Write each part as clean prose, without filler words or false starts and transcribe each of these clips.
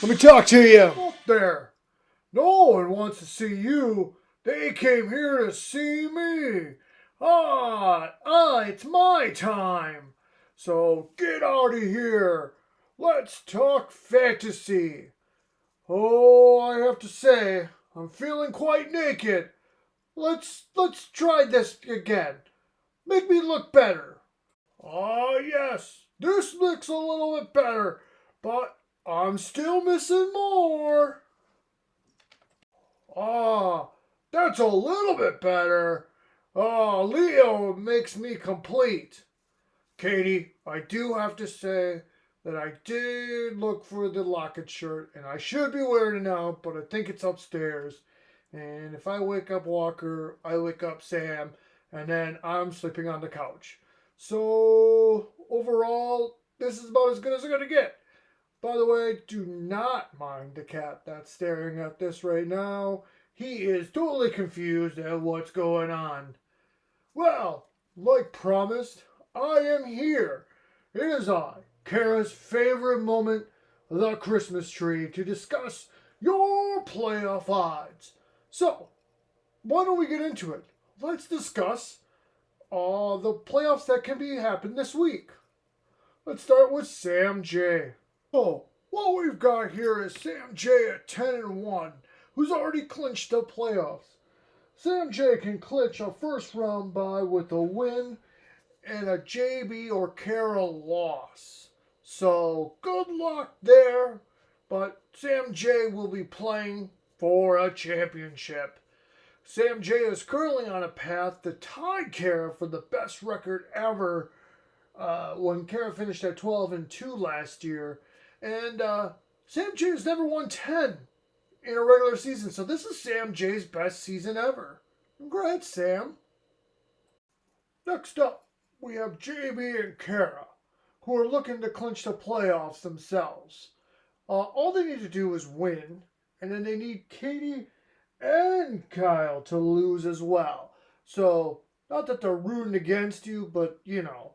Let me talk to you. Up there. No one wants to see you. They came here to see me. It's my time. So get out of here. Let's talk fantasy. Oh, I have to say, I'm feeling quite naked. Let's try this again. Make me look better. Ah, yes, this looks a little bit better, but I'm still missing more. Ah, that's a little bit better. Ah, Leo makes me complete. Katie, I do have to say that I did look for the Lockett shirt, and I should be wearing it now, but I think it's upstairs. And if I wake up Walker, I wake up Sam, and then I'm sleeping on the couch. So, overall, this is about as good as I'm going to get. By the way, do not mind the cat that's staring at this right now. He is totally confused at what's going on. Well, like promised, I am here. It is I, Kara's favorite moment, the Christmas tree, to discuss your playoff odds. So, why don't we get into it? Let's discuss the playoffs that can be happen this week. Let's start with Sam J. So, what we've got here is Sam J at 10-1, who's already clinched the playoffs. Sam J can clinch a first round bye with a win and a JB or Kara loss. So, good luck there, but Sam J will be playing for a championship. Sam J is currently on a path to tie Kara for the best record ever when Kara finished at 12-2 last year. And Sam J has never won 10 in a regular season, so this is Sam J's best season ever. Congrats, Sam. Next up, we have JB and Kara, who are looking to clinch the playoffs themselves. All they need to do is win, and then they need Katie and Kyle to lose as well. So, not that they're rooting against you, but, you know,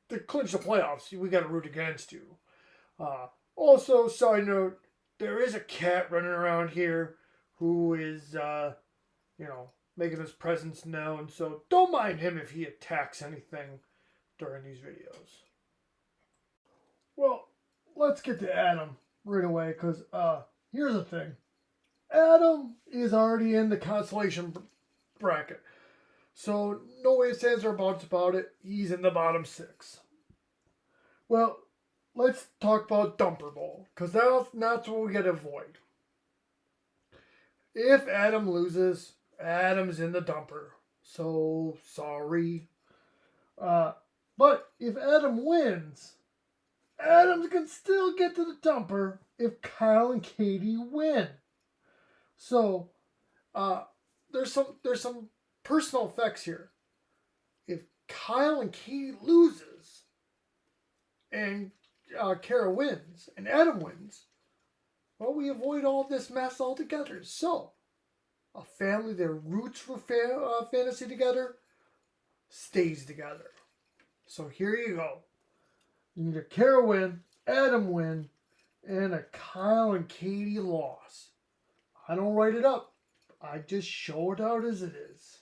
to clinch the playoffs, we got to root against you. Also, side note, there is a cat running around here who is, making his presence known. So don't mind him if he attacks anything during these videos. Well, let's get to Adam right away, because here's the thing. Adam is already in the consolation bracket. So no way stands or buts about it. He's in the bottom 6. Well, let's talk about Dumper Bowl, because that's what we got to avoid. If Adam loses, Adam's in the dumper. So sorry. But if Adam wins, Adam can still get to the dumper if Kyle and Katie win. So there's some personal effects here. If Kyle and Katie loses and Kara wins and Adam wins, well, we avoid all this mess altogether. So, a family that roots for fantasy together stays together. So here you go. You need a Kara win, Adam win, and a Kyle and Katie loss. I don't write it up. I just show it out as it is.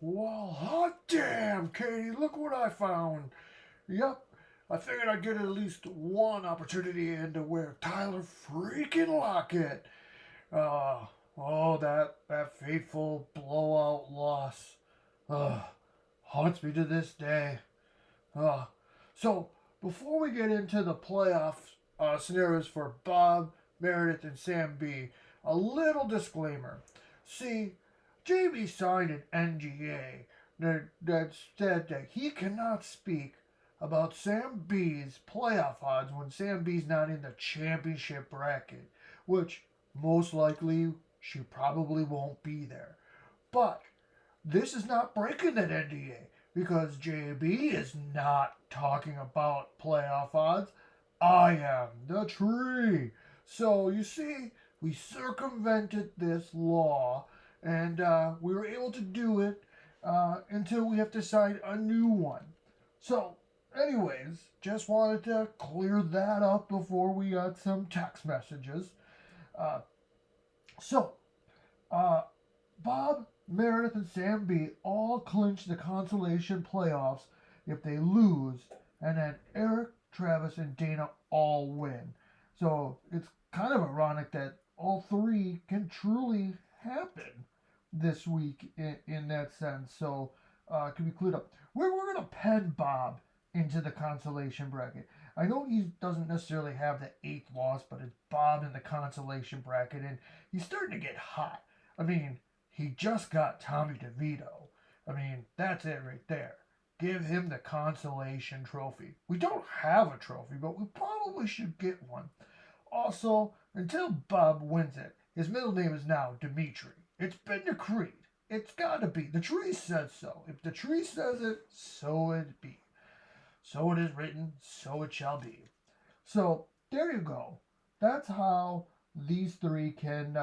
Well, hot damn, Katie, look what I found. Yep, I figured I'd get at least one opportunity in to wear Tyler freaking Lockett. That fateful blowout loss haunts me to this day. So, before we get into the playoff scenarios for Bob, Meredith, and Sam B, a little disclaimer. See, JB signed an NDA that said that he cannot speak about Sam B's playoff odds when Sam B's not in the championship bracket, which most likely she probably won't be there. But this is not breaking that NDA because JB is not talking about playoff odds. I am the tree. So you see, we circumvented this law and we were able to do it until we have to sign a new one. So anyways, just wanted to clear that up before we got some text messages. Uh, so, uh, Bob, Meredith, and Sam B all clinch the consolation playoffs if they lose, and then Eric, Travis, and Dana all win. So it's kind of ironic that all three can truly happen this week in that sense. So it can be cleared up. We're going to pen Bob into the consolation bracket. I know he doesn't necessarily have the eighth loss, but it's Bob in the consolation bracket, and he's starting to get hot. I mean, he just got Tommy DeVito. I mean, that's it right there. Give him the consolation trophy. We don't have a trophy, but we probably should get one. Also, until Bob wins it, his middle name is now Dimitri. It's been decreed. It's got to be. The tree says so. If the tree says it, so it be. So it is written, so it shall be. So, there you go. That's how these three can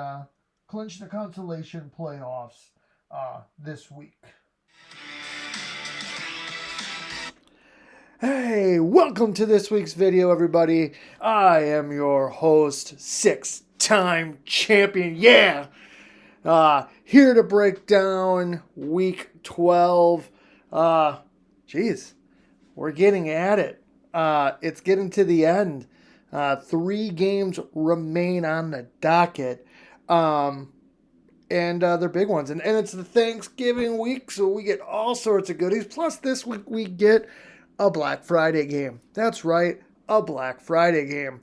clinch the consolation playoffs this week. Hey, welcome to this week's video, everybody. I am your host, six-time champion. Yeah! Here to break down week 12. Geez, we're getting at it. It's getting to the end. 3 games remain on the docket. And they're big ones. And it's the Thanksgiving week, so we get all sorts of goodies. Plus, this week we get a Black Friday game. That's right, a Black Friday game.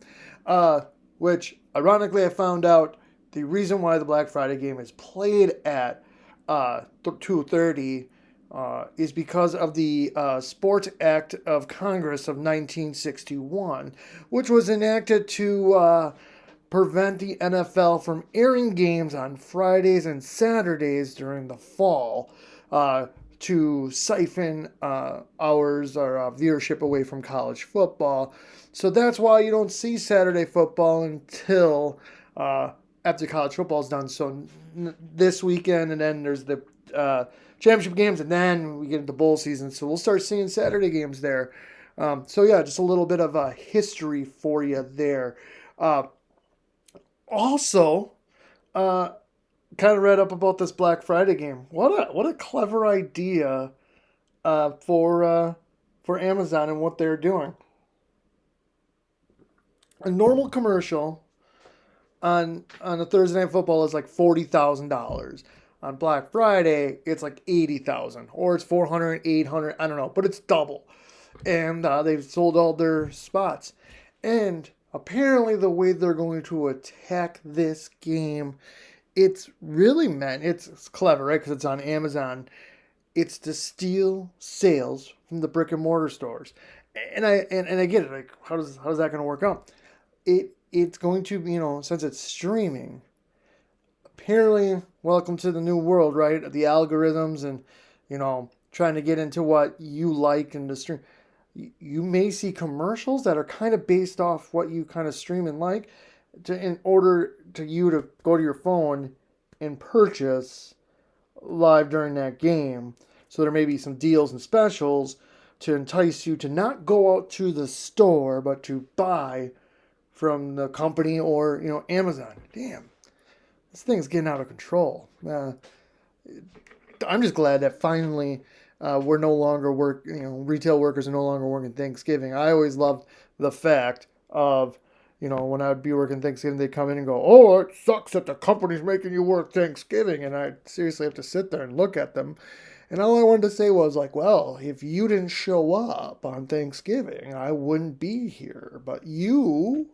Which, ironically, I found out the reason why the Black Friday game is played at 2:30 is because of the Sports Act of Congress of 1961, which was enacted to prevent the NFL from airing games on Fridays and Saturdays during the fall to siphon hours or viewership away from college football. So that's why you don't see Saturday football until after college football is done. So this weekend, and then there's the championship games, and then we get into bowl season. So we'll start seeing Saturday games there. So yeah, just a little bit of a history for you there. Also, kind of read up about this Black Friday game. What a clever idea for Amazon and what they're doing. A normal commercial on a Thursday Night Football is like $40,000. On Black Friday, it's like $80,000, or it's $400, $800, I don't know, but it's double. And they've sold all their spots. And apparently, the way they're going to attack this game, it's really meant, it's clever, right? Because it's on Amazon. It's to steal sales from the brick and mortar stores. And I get it. Like, how does that going to work out? It's going to, since it's streaming, apparently, welcome to the new world, right? The algorithms and, trying to get into what you like in the stream. You may see commercials that are kind of based off what you kind of stream and like, in order to you to go to your phone and purchase live during that game. So there may be some deals and specials to entice you to not go out to the store, but to buy from the company or, Amazon. Damn, this thing's getting out of control. I'm just glad that finally we're no longer retail workers are no longer working Thanksgiving. I always loved the fact of, when I'd be working Thanksgiving, they'd come in and go, "Oh, it sucks that the company's making you work Thanksgiving." And I'd seriously have to sit there and look at them. And all I wanted to say was like, well, if you didn't show up on Thanksgiving, I wouldn't be here. But you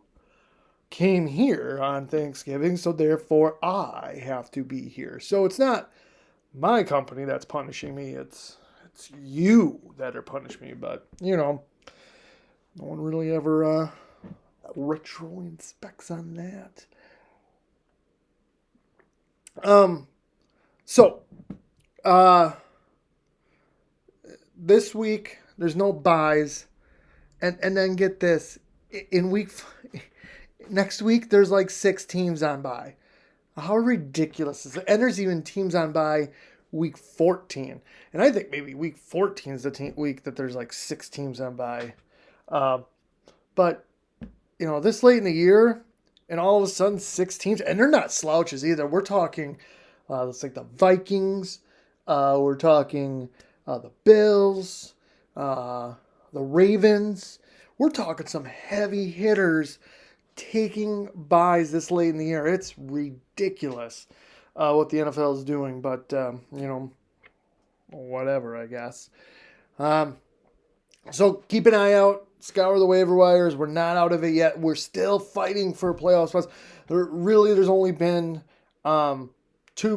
came here on Thanksgiving, so therefore I have to be here. So it's not my company that's punishing me. It's you that are punishing me. But, no one really ever retro inspects on that. So, this week, there's no buys. And then get this, next week, there's like 6 teams on bye. How ridiculous is it? And there's even teams on bye week 14. And I think maybe week 14 is the week that there's like 6 teams on bye. But, this late in the year, and all of a sudden 6 teams, and they're not slouches either. We're talking, it's like the Vikings, we're talking the Bills, the Ravens. We're talking some heavy hitters taking buys this late in the year. It's ridiculous what the NFL is doing, but, whatever, I guess. So keep an eye out. Scour the waiver wires. We're not out of it yet. We're still fighting for playoff spots. There's only been 2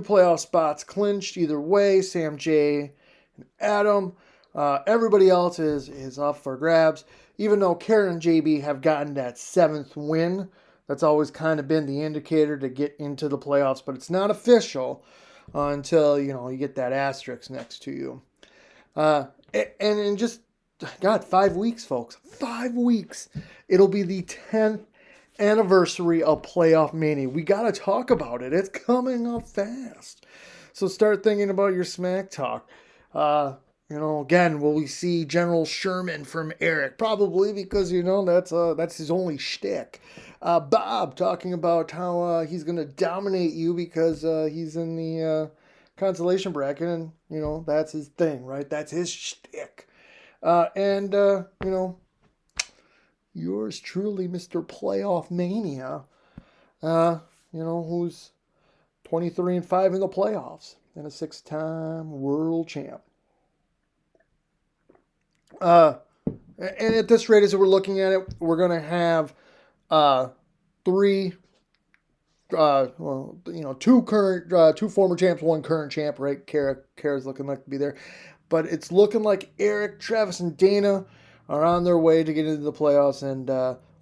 playoff spots clinched either way. Sam J and Adam. Everybody else is up for grabs. Even though Karen and JB have gotten that 7th win, that's always kind of been the indicator to get into the playoffs. But it's not official until you get that asterisk next to you. And in just 5 weeks, folks. 5 weeks. It'll be the 10th anniversary of Playoff Mania. We got to talk about it. It's coming up fast. So start thinking about your smack talk. Again, will we see General Sherman from Eric? Probably, because, that's his only shtick. Bob talking about how he's going to dominate you because he's in the consolation bracket, and, that's his thing, right? That's his shtick. And yours truly, Mr. Playoff Mania, who's 23-5 in the playoffs and a 6-time world champ. And at this rate, as we're looking at it, we're going to have 3, 2 former champs, 1 current champ, right? Kara's looking like to be there. But it's looking like Eric, Travis, and Dana are on their way to get into the playoffs and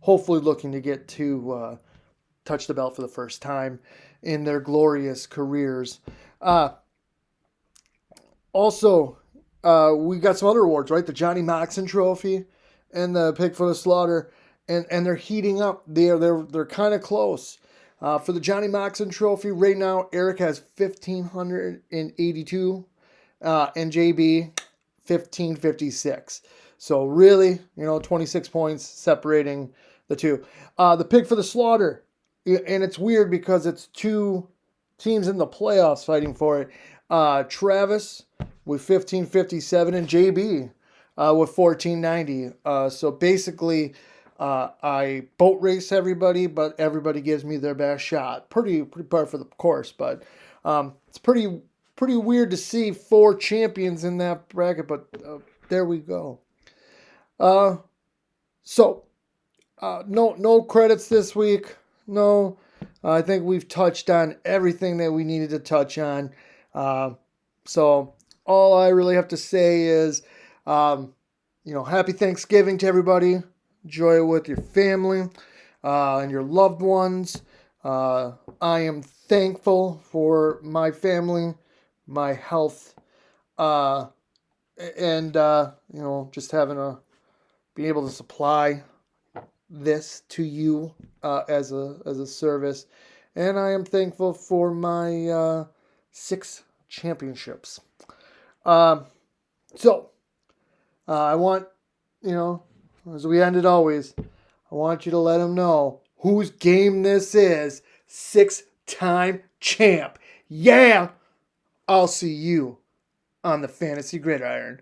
hopefully looking to get to touch the belt for the first time in their glorious careers. Also, we got some other awards, right? The Johnny Moxon Trophy and the Pig for the Slaughter, and they're heating up. They're kind of close. For the Johnny Moxon Trophy, right now, Eric has 1,582. And JB 1556. So really, 26 points separating the two. The Pig for the Slaughter, and it's weird because it's 2 teams in the playoffs fighting for it. Travis with 1557 and JB with 1490. So basically, I boat race everybody, but everybody gives me their best shot. Pretty par for the course, but it's pretty weird to see 4 champions in that bracket, but there we go. So no credits this week. No, I think we've touched on everything that we needed to touch on. So all I really have to say is, happy Thanksgiving to everybody. Enjoy it with your family and your loved ones. I am thankful for my family, my health, and just being able to supply this to you as a service, and I am thankful for my 6 championships. So I want, as we ended always, I want you to let them know whose game this is. 6-time champ. Yeah. I'll see you on the Fantasy Gridiron.